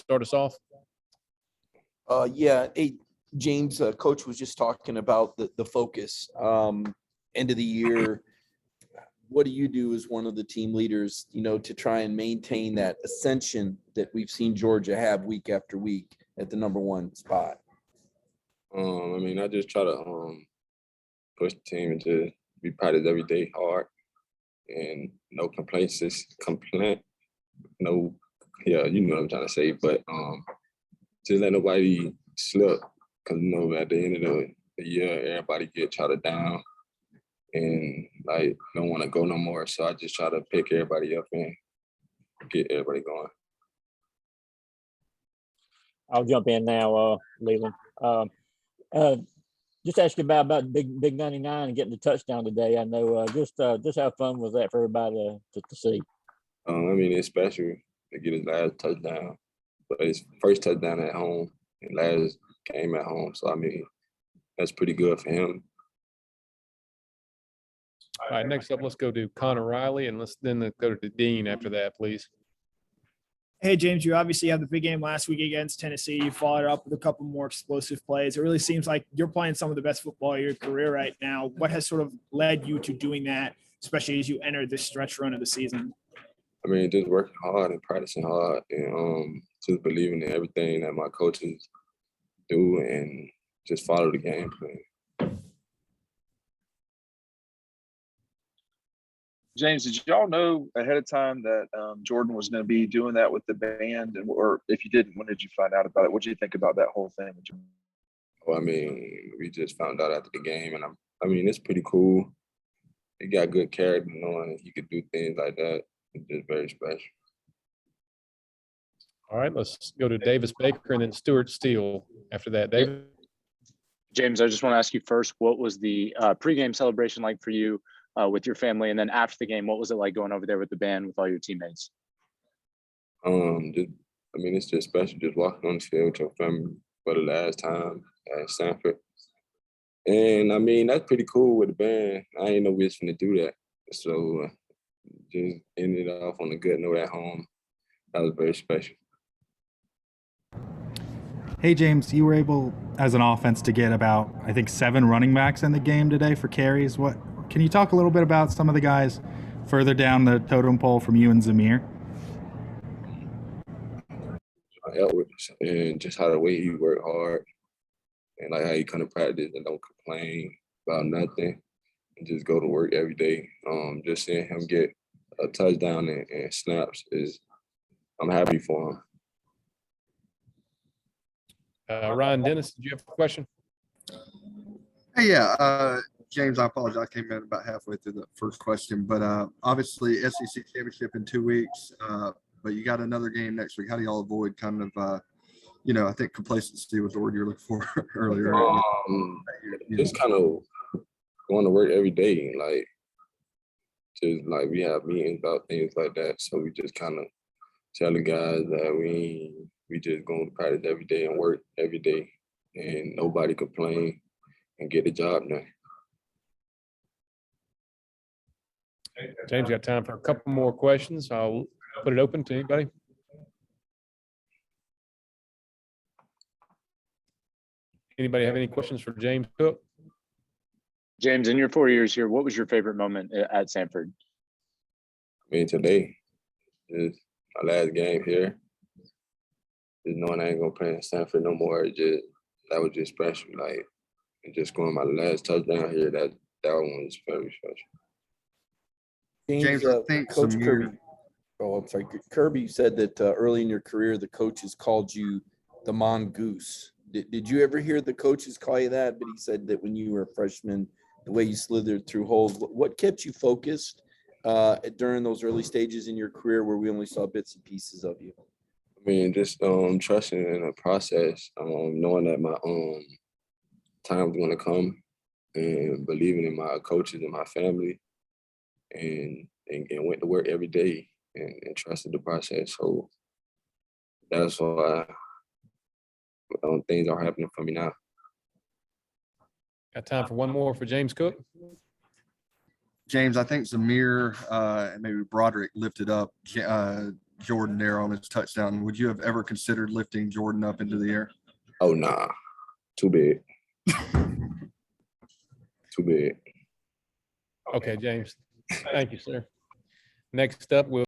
start us off? Yeah. Hey, James, Coach was just talking about the focus. End of the year, what do you do as one of the team leaders, to try and maintain that ascension that we've seen Georgia have week after week at the number one spot? I just try to push the team and just be practice every day hard and no complaints, no, yeah, you know what I'm trying to say, but just let nobody slip because, at the end of the year, everybody get shouted down and don't want to go no more. So I just try to pick everybody up and get everybody going. I'll jump in now, Leland. Just ask you about Big 99 and getting the touchdown today. I know just how fun was that for everybody to see? It's special to get his last touchdown, but his first touchdown at home and last game at home. So, that's pretty good for him. All right, next up, let's go to Connor Riley, and let's then go to Dean after that, please. Hey, James, you obviously had the big game last week against Tennessee. You followed up with a couple more explosive plays. It really seems like you're playing some of the best football of your career right now. What has sort of led you to doing that, especially as you enter this stretch run of the season? Just working hard and practicing hard and just believing in everything that my coaches do and just follow the game plan. James, did y'all know ahead of time that Jordan was going to be doing that with the band? Or if you didn't, when did you find out about it? What did you think about that whole thing? Well, we just found out after the game, and it's pretty cool. He got good character, knowing he could do things like that. It's just very special. All right, let's go to Davis Baker and then Stuart Steele after that. David? James, I just want to ask you first, what was the pregame celebration like for you with your family? And then after the game, what was it like going over there with the band with all your teammates? It's just special just walking on the field with your family for the last time at Stanford. And that's pretty cool with the band. I didn't know we was going to do that. So just ended off on a good note at home. That was very special. Hey, James, you were able, as an offense, to get about, I think, 7 running backs in the game today for carries. Can you talk a little bit about some of the guys further down the totem pole from you and Zamir? Edwards, and just how the way he worked hard and how he come to practice and don't complain about nothing and just go to work every day. Just seeing him get a touchdown and snaps I'm happy for him. Ryan Dennis, did you have a question? Hey, yeah. James, I apologize. I came in about halfway through the first question, but obviously SEC championship in 2 weeks, but you got another game next week. How do y'all avoid kind of, I think complacency was the word you were looking for earlier. Just kind of going to work every day. We have meetings about things like that. So we just kind of tell the guys that we just going to practice every day and work every day and nobody complain and get the job done. James, got time for a couple more questions. I'll put it open to anybody. Anybody have any questions for James Cook? James, in your 4 years here, what was your favorite moment at Sanford? Today is my last game here. Just knowing I ain't gonna play in Stanford no more, that was just special. And just going my last touchdown here, that one was very special. James, I think Coach Kirby. Oh, I'm sorry. Kirby said that early in your career, the coaches called you the Mongoose. Did you ever hear the coaches call you that? But he said that when you were a freshman, the way you slithered through holes, what kept you focused during those early stages in your career where we only saw bits and pieces of you? Just trusting in the process, knowing that my time was going to come and believing in my coaches and my family and went to work every day and trusted the process. So that's why things are happening for me now. Got time for one more for James Cook. James, I think Zamir and maybe Broderick lifted up Jordan there on his touchdown. Would you have ever considered lifting Jordan up into the air? Oh, nah. Too big. Too big. Okay, James. Thank you, sir. Next up, we'll